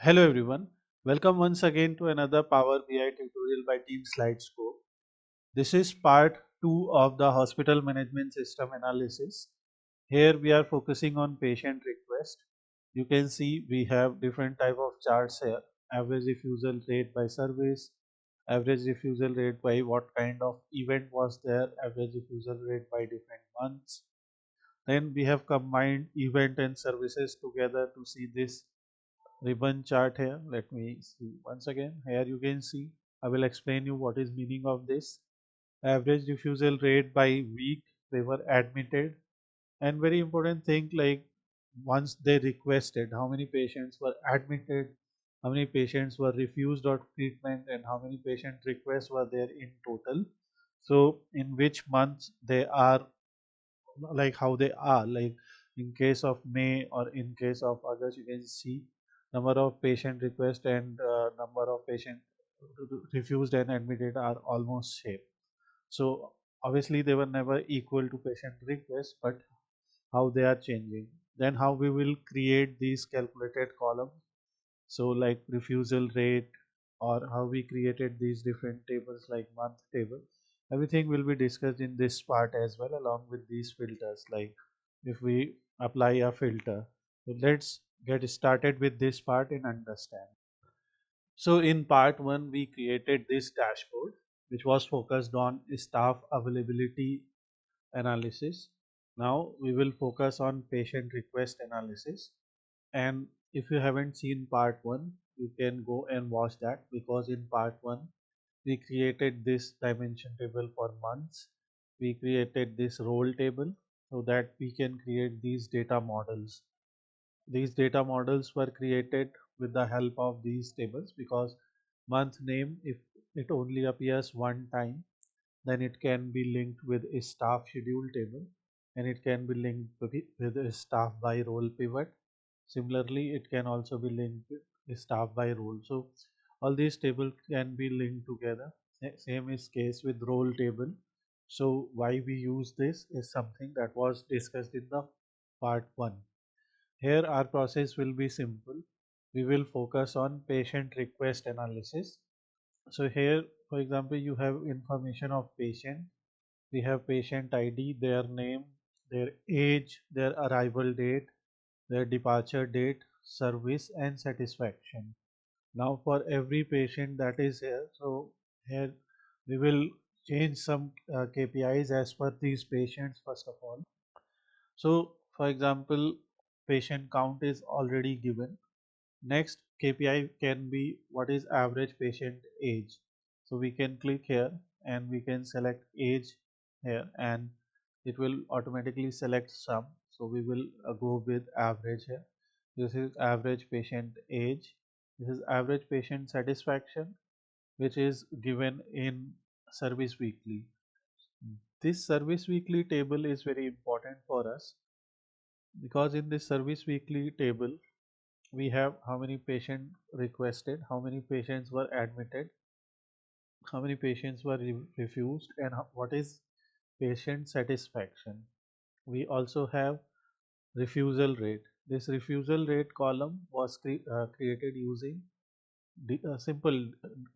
Hello everyone, welcome once again to another Power BI tutorial by Team SlideScope. This is part 2 of the hospital management system analysis. Here we are focusing on patient request. You can see we have different type of charts here. Average refusal rate by service, average refusal rate by what kind of event was there, average refusal rate by different months. Then we have combined event and services together to see this ribbon chart here. Let me see once again. Here you can see, I will explain you what is meaning of this. Average refusal rate by week they were admitted, and very important thing, like once they requested, how many patients were admitted, how many patients were refused of treatment, and how many patient requests were there in total. So in which months they are, like how they are, like in case of May or in case of August, you can see number of patient request and number of patient refused and admitted are almost same. So obviously they were never equal to patient request, but how they are changing. Then how we will create these calculated columns, so like refusal rate, or how we created these different tables like month table. Everything will be discussed in this part as well, along with these filters, like if we apply a filter. So let's get started with this part and understand. So in part 1 we created this dashboard which was focused on staff availability analysis. Now we will focus on patient request analysis. And if you haven't seen part 1, you can go and watch that, because in part 1 we created this dimension table for months. We created this role table so that we can create these data models. These data models were created with the help of these tables, because month name, if it only appears one time, then it can be linked with a staff schedule table, and it can be linked with a staff by role pivot. Similarly, it can also be linked with a staff by role. So all these tables can be linked together. Same is case with role table. So why we use this is something that was discussed in the part 1. Here our process will be simple. We will focus on patient request analysis. So here, for example, you have information of patient. We have patient ID, their name, their age, their arrival date, their departure date, service, and satisfaction. Now for every patient that is here, so here we will change some KPIs as per these patients first of all. So for example, patient count is already given. Next KPI can be what is average patient age. So we can click here and we can select age here, and it will automatically select sum. So we will go with average here. This is average patient age. This is average patient satisfaction, which is given in service weekly. This service weekly table is very important for us, because in this service weekly table we have how many patients requested, how many patients were admitted, how many patients were refused, and what is patient satisfaction. We also have refusal rate. This refusal rate column was created using simple,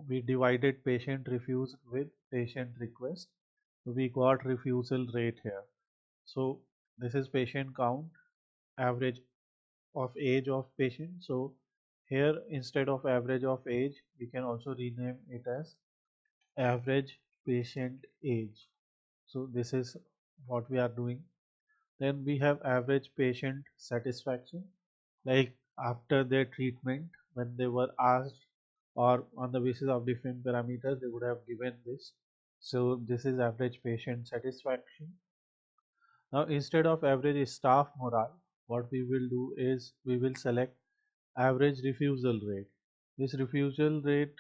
we divided patient refused with patient request. We got refusal rate here. So this is patient count, average of age of patient. So here instead of average of age, we can also rename it as average patient age. So this is what we are doing. Then we have average patient satisfaction, like after their treatment, when they were asked, or on the basis of different parameters, they would have given this. So this is average patient satisfaction. Now instead of average staff morale, what we will do is we will select average refusal rate. This refusal rate,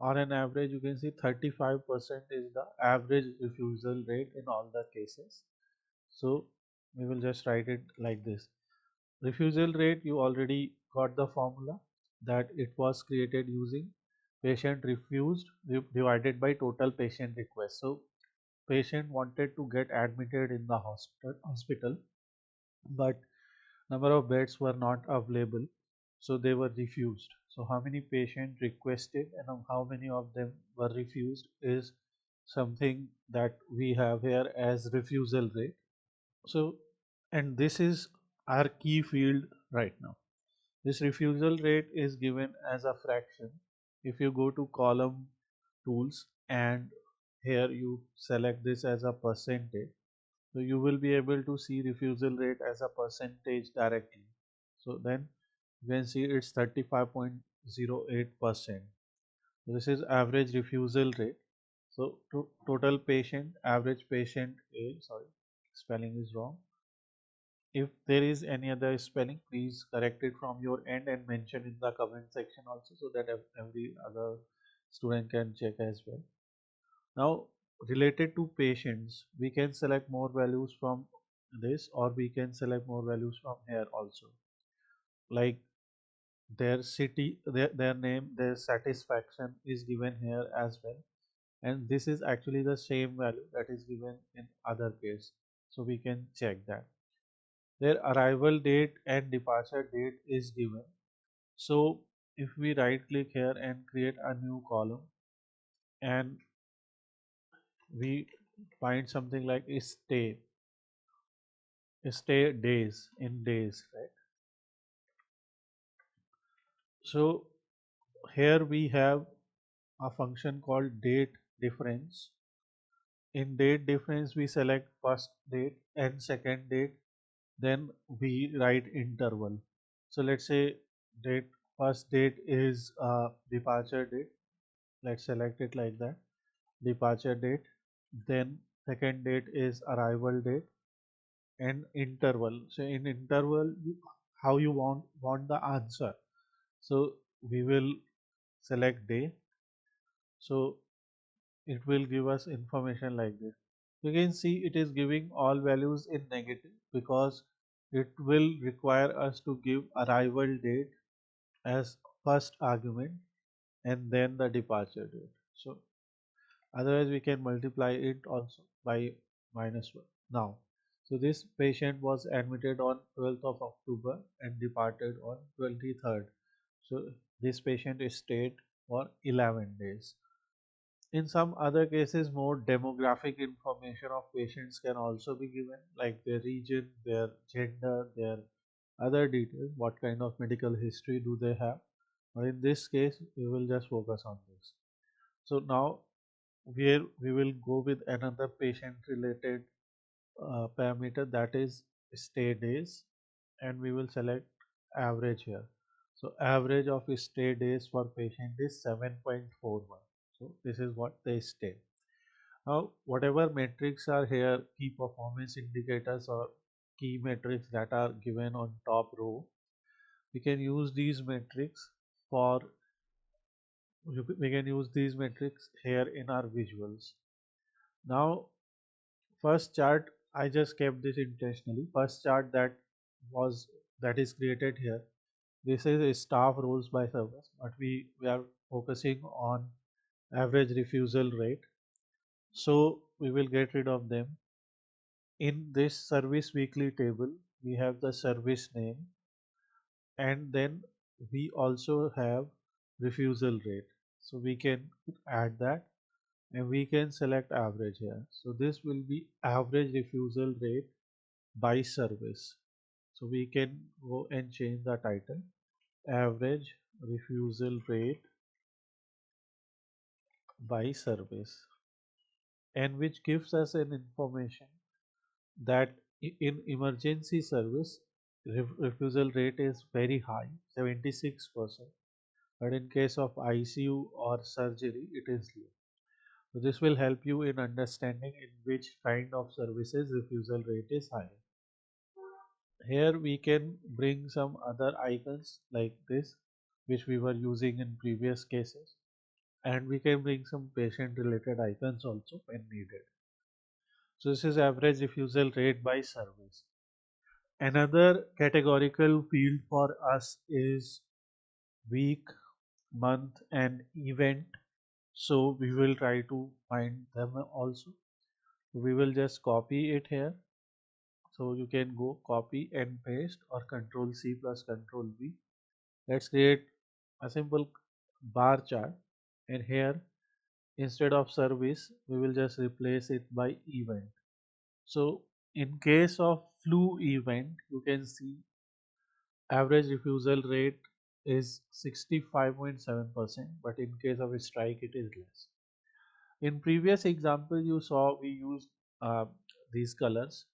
on an average, you can see 35% is the average refusal rate in all the cases. So we will just write it like this. Refusal rate, you already got the formula, that it was created using patient refused divided by total patient request. So patient wanted to get admitted in the hospital, but number of beds were not available. So they were refused. So how many patients requested and how many of them were refused is something that we have here as refusal rate. So, and this is our key field right now. This refusal rate is given as a fraction. If you go to column tools and here you select this as a percentage, so you will be able to see refusal rate as a percentage directly. So then you can see it's 35.08%. This is average refusal rate. So total patient, average patient is, sorry, spelling is wrong. If there is any other spelling, please correct it from your end and mention in the comment section also so that every other student can check as well. Now, related to patients, we can select more values from this or we can select more values from here also. Like their city, their name, their satisfaction is given here as well. And this is actually the same value that is given in other case. So we can check that. Their arrival date and departure date is given. So if we right click here and create a new column and we find something like stay days in days, right? So here we have a function called date difference. In date difference we select first date and second date, then we write interval. So let's say date first date is departure date. Let's select it like that, departure date. Then second date is arrival date and interval. So in interval, how you want the answer. So we will select day. So it will give us information like this. You can see it is giving all values in negative because it will require us to give arrival date as first argument and then the departure date. So otherwise we can multiply it also by -1 now. So this patient was admitted on 12th of October and departed on 23rd. So this patient stayed for 11 days. In some other cases, more demographic information of patients can also be given, like their region, their gender, their other details, what kind of medical history do they have. But in this case, we will just focus on this. So now where we will go with another patient related parameter, that is stay days, and we will select average here. So average of stay days for patient is 7.41. So this is what they stay. Now whatever metrics are here, key performance indicators or key metrics that are given on top row, we can use these metrics for we can use these metrics here in our visuals. Now first chart, I just kept this intentionally. First chart that is created here. This is a staff roles by service, but we are focusing on average refusal rate. So we will get rid of them. In this service weekly table, we have the service name and then we also have refusal rate. So we can add that and we can select average here. So this will be average refusal rate by service. So we can go and change the title, average refusal rate by service, and which gives us an information that in emergency service refusal rate is very high, 76%, but in case of ICU or surgery it is low. So this will help you in understanding in which kind of services refusal rate is high. Here we can bring some other icons like this, which we were using in previous cases, and we can bring some patient related icons also when needed. So this is average refusal rate by service. Another categorical field for us is week, month and event. So we will try to find them also. We will just copy it here. So you can go copy and paste or control C plus control V Let's create a simple bar chart, and here instead of service we will just replace it by event. So in case of flu event, you can see average refusal rate is 65.7%, but in case of a strike it is less. In previous example you saw we used uh, these colors.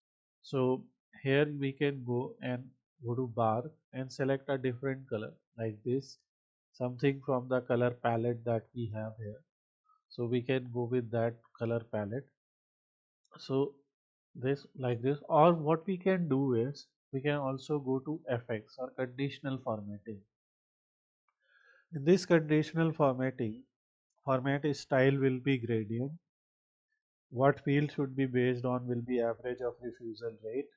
So here we can go and go to bar and select a different color like this, something from the color palette that we have here. So we can go with that color palette. So this like this, or what we can do is we can also go to effects or conditional formatting. In this conditional formatting, format style will be gradient. What field should be based on will be average of refusal rate.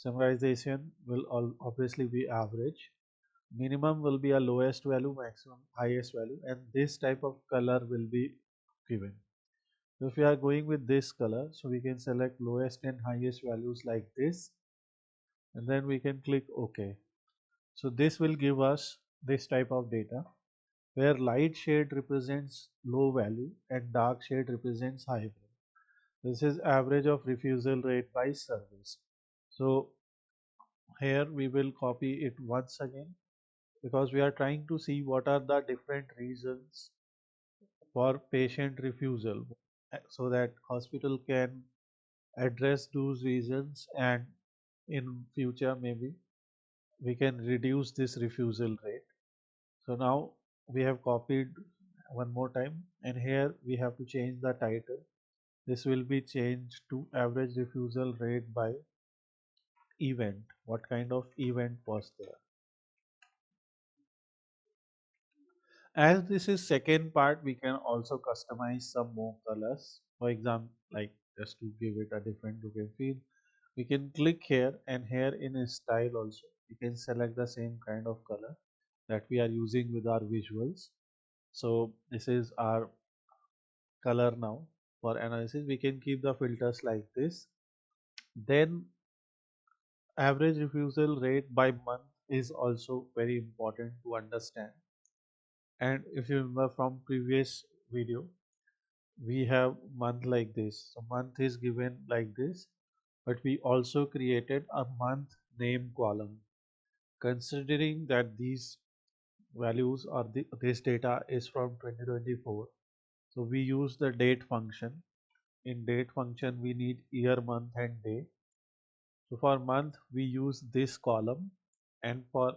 Summarization will obviously be average. Minimum will be a lowest value, maximum highest value, and this type of color will be given. So if we are going with this color, so we can select lowest and highest values like this, and then we can click OK. So this will give us this type of data where light shade represents low value and dark shade represents high value. This is average of refusal rate by service. So here we will copy it once again because we are trying to see what are the different reasons for patient refusal, so that hospital can address those reasons, and in future maybe we can reduce this refusal rate. So now we have copied one more time, and here we have to change the title. This will be changed to average refusal rate by event. What kind of event was there? As this is second part, we can also customize some more colors. For example, like just to give it a different look and feel, we can click here, and here in style also we can select the same kind of color that we are using with our visuals. So this is our color now. For analysis we can keep the filters like this. Then average refusal rate by month is also very important to understand. And if you remember from previous video, we have month like this. So month is given like this, but we also created a month name column. Considering that these values or this data is from 2024, so we use the date function. In date function we need year, month and day. So for month we use this column, and for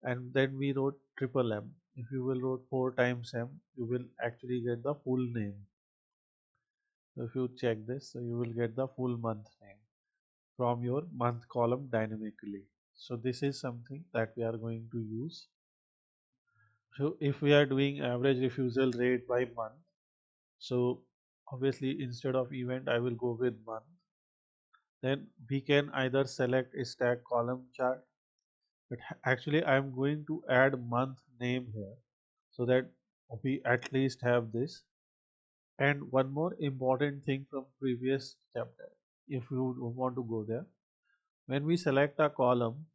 and then we wrote triple M. If you will wrote 4 times M, you will actually get the full name. So if you check this, so you will get the full month name from your month column dynamically. So this is something that we are going to use. So if we are doing average refusal rate by month, so obviously instead of event I will go with month. Then we can either select a stack column chart, but actually I am going to add month name here so that we at least have this. And one more important thing from previous chapter, if you want to go there, when we select a column,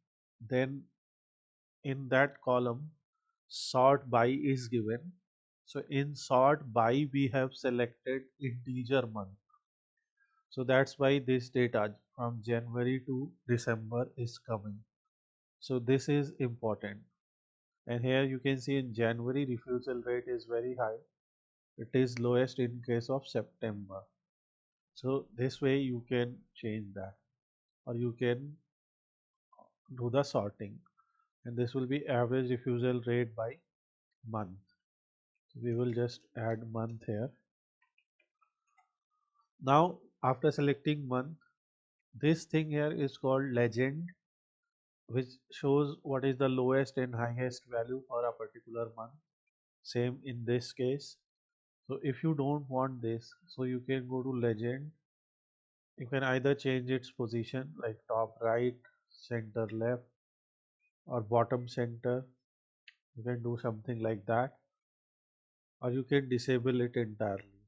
then in that column sort by is given. So in sort by we have selected integer month. So that's why this data from January to December is coming. So this is important. And here you can see in January refusal rate is very high. It is lowest in case of September. So this way you can change that, or you can do the sorting, and this will be average refusal rate by month. So we will just add month here. Now after selecting month, this thing here is called legend, which shows what is the lowest and highest value for a particular month. Same in this case. So if you don't want this, so you can go to legend. You can either change its position like top right, center left, or bottom center. You can do something like that, or you can disable it entirely.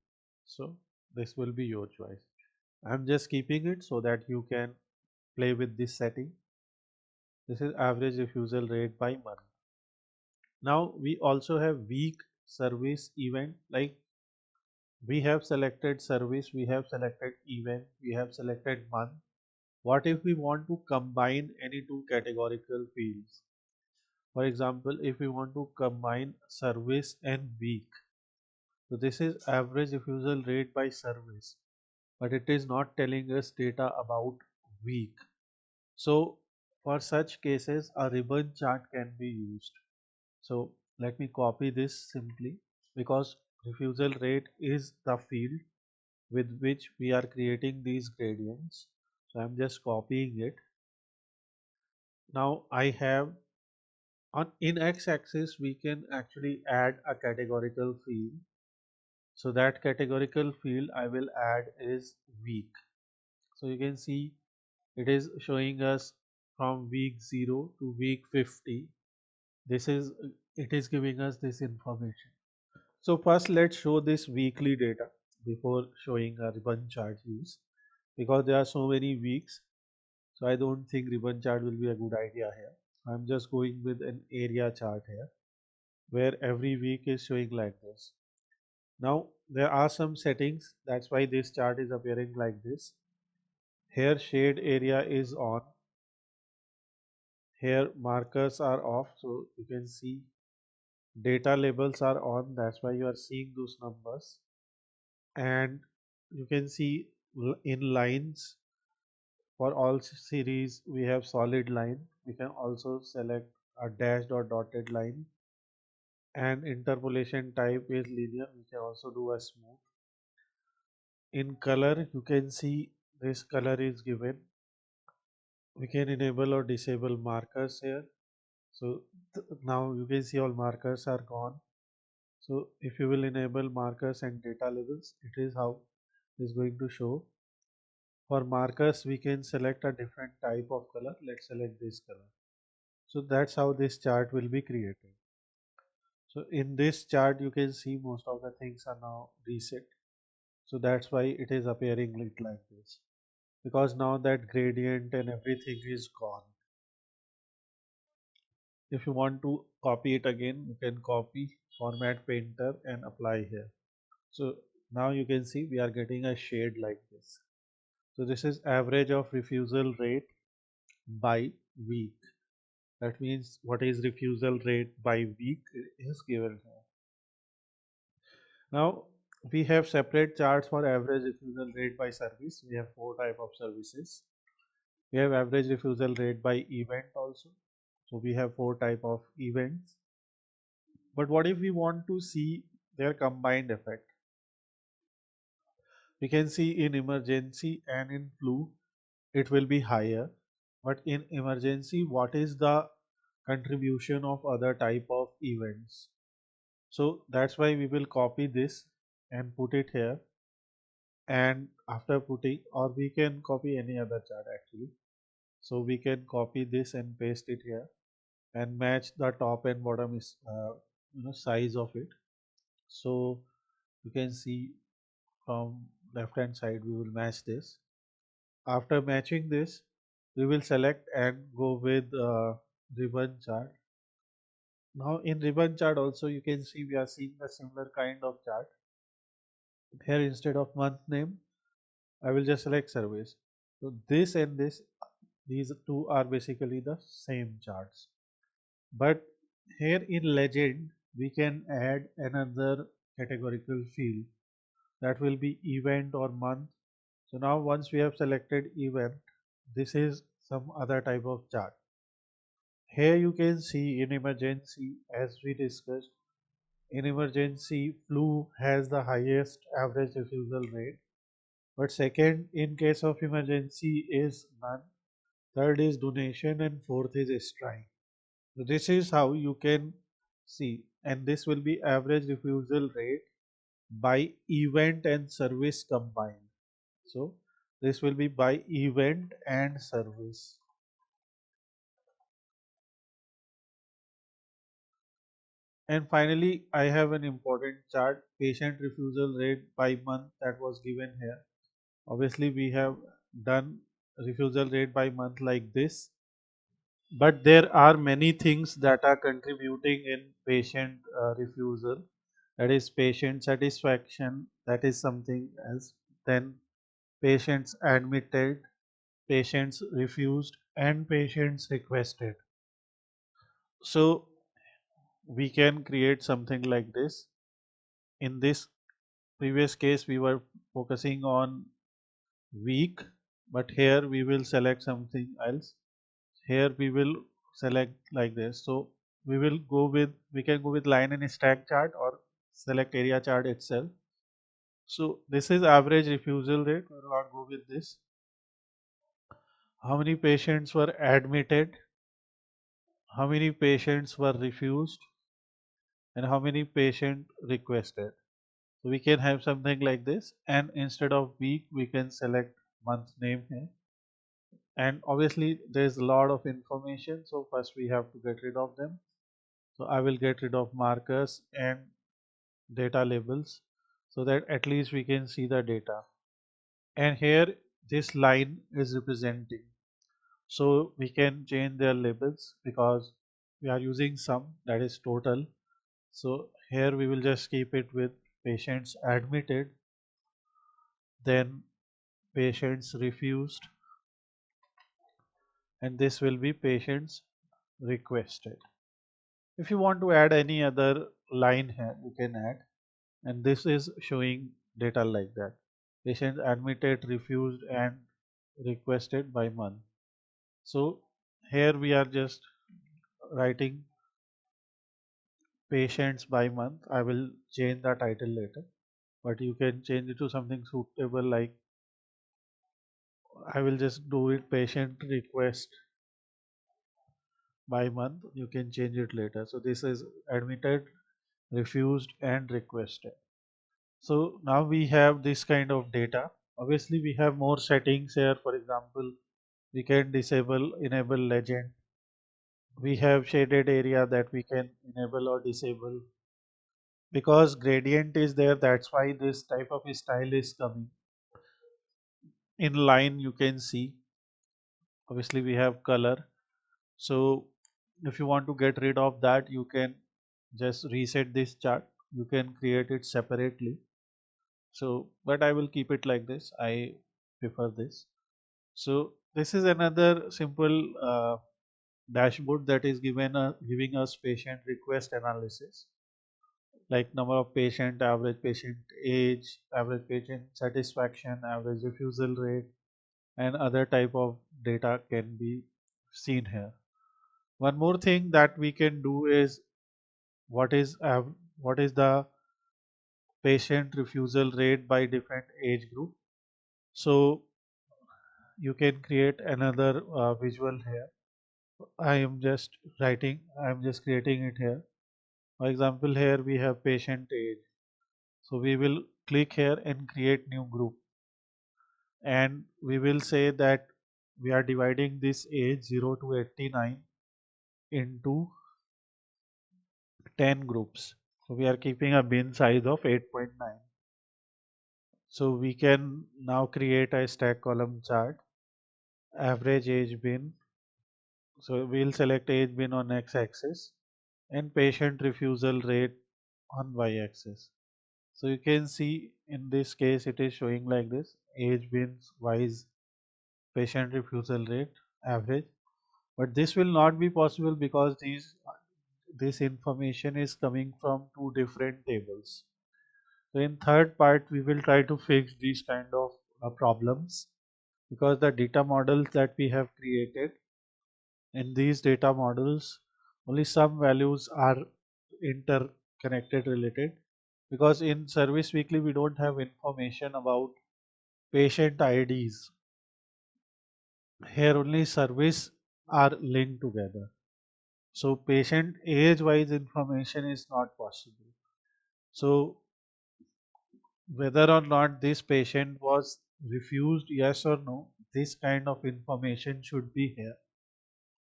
So this will be your choice. I'm just keeping it so that you can play with this setting. This is average refusal rate by month. Now we also have week, service, event. Like we have selected service, we have selected event, we have selected month. What if we want to combine any two categorical fields? For example, if we want to combine service and week, so this is average refusal rate by service, but it is not telling us data about week. So for such cases, a ribbon chart can be used. So let me copy this simply, because refusal rate is the field with which we are creating these gradients. So I'm just copying it. Now I have on in x-axis we can actually add a categorical field. So that categorical field I will add is week. So you can see it is showing us from week 0 to week 50. This is it is giving us this information. So first let's show this weekly data before showing a ribbon chart use, because there are so many weeks. So I don't think ribbon chart will be a good idea here. I'm just going with an area chart here where every week is showing like this. Now there are some settings, that's why this chart is appearing like this. Here shade area is on, here markers are off, so you can see data labels are on, that's why you are seeing those numbers. And you can see in lines, for all series we have solid line. We can also select a dashed or dotted line, and interpolation type is linear. We can also do a smooth. In color you can see this color is given. We can enable or disable markers here. So now you can see all markers are gone. So if you will enable markers and data labels, it is how it is going to show. For markers we can select a different type of color. Let's select this color. So that's how this chart will be created. So in this chart you can see most of the things are now reset. So that's why it is appearing like this, because now that gradient and everything is gone. If you want to copy it again, you can copy, format painter and apply here. So now you can see we are getting a shade like this. So this is average of refusal rate by week. That means what is refusal rate by week is given here. Now we have separate charts for average refusal rate by service. We have four type of services. We have average refusal rate by event also. So we have four type of events. But what if we want to see their combined effect? We can see in emergency and in flu it will be higher. But in emergency, what is the contribution of other type of events? So that's why we will copy this and put it here. And after putting, or we can copy any other chart actually. So we can copy this and paste it here and match the top and bottom is size of it. So you can see from left hand side we will match this. After matching this, we will select and go with ribbon chart. Now in ribbon chart also you can see we are seeing a similar kind of chart. Here instead of month name, I will just select service. So this and this, these two are basically the same charts. But here in legend, we can add another categorical field that will be event or month. So now once we have selected event, this is some other type of chart. Here you can see in emergency, as we discussed, in emergency flu has the highest average refusal rate. But second in case of emergency is none. Third is donation and fourth is strike. So this is how you can see, and this will be average refusal rate by event and service combined. So this will be by event and service. And finally, I have an important chart, patient refusal rate by month, that was given here. Obviously, we have done refusal rate by month like this. But there are many things that are contributing in patient refusal. That is patient satisfaction, that is something else. Then patients admitted, patients refused, and patients requested. So we can create something like this. In this previous case, we were focusing on week, but here we will select something else. Here we will select like this. So we can go with line and stack chart or select area chart itself. So this is average refusal rate. We will not go with this. How many patients were admitted? How many patients were refused? And how many patient requested? So we can have something like this, and instead of week we can select month name here. And obviously there is a lot of information, so first we have to get rid of them. So I will get rid of markers and data labels so that at least we can see the data. And here this line is representing, so we can change their labels because we are using sum, that is total. So here we will just keep it with patients admitted, then patients refused, and this will be patients requested. If you want to add any other line here, you can add, and this is showing data like that. Patients admitted, refused, and requested by month. So here we are just writing patients by month. I will change the title later, but you can change it to something suitable, like I will just do it patient request by month. You can change it later. So this is admitted, refused, and requested. So now we have this kind of data. Obviously we have more settings here. For example, we can enable legend. We have shaded area that we can enable or disable. Because gradient is there, that's why this type of style is coming. In line you can see, obviously we have color. So if you want to get rid of that, you can just reset this chart. You can create it separately. So, but I will keep it like this. I prefer this. So this is another simple dashboard that is giving us patient request analysis, like number of patient, average patient age, average patient satisfaction, average refusal rate, and other type of data can be seen here. One more thing that we can do is what is the patient refusal rate by different age group. So you can create another visual here. I am just creating it here. For example, here we have patient age. So we will click here and create new group. And we will say that we are dividing this age 0 to 89 into 10 groups. So we are keeping a bin size of 8.9. So we can now create a stack column chart, average age bin. So we'll select age bin on x-axis and patient refusal rate on y-axis. So you can see in this case it is showing like this: age bins wise, patient refusal rate, average. But this will not be possible because this information is coming from two different tables. So in third part we will try to fix these kind of problems, because the data models that we have created, in these data models only some values are interconnected related, because in service weekly we don't have information about patient IDs. Here only service are linked together. So patient age wise information is not possible. So whether or not this patient was refused, yes or no, this kind of information should be here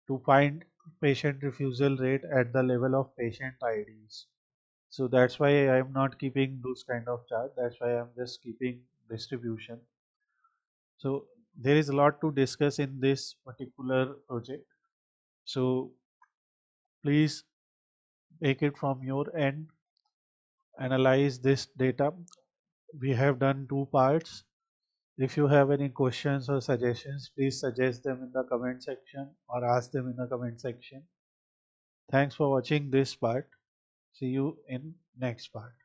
to find patient refusal rate at the level of patient IDs. So that's why I am not keeping those kind of chart. That's why I'm just keeping distribution. So there is a lot to discuss in this particular project. So please make it from your end, analyze this data. We have done two parts. If you have any questions or suggestions, please suggest them in the comment section or ask them in the comment section. Thanks for watching this part. See you in next part.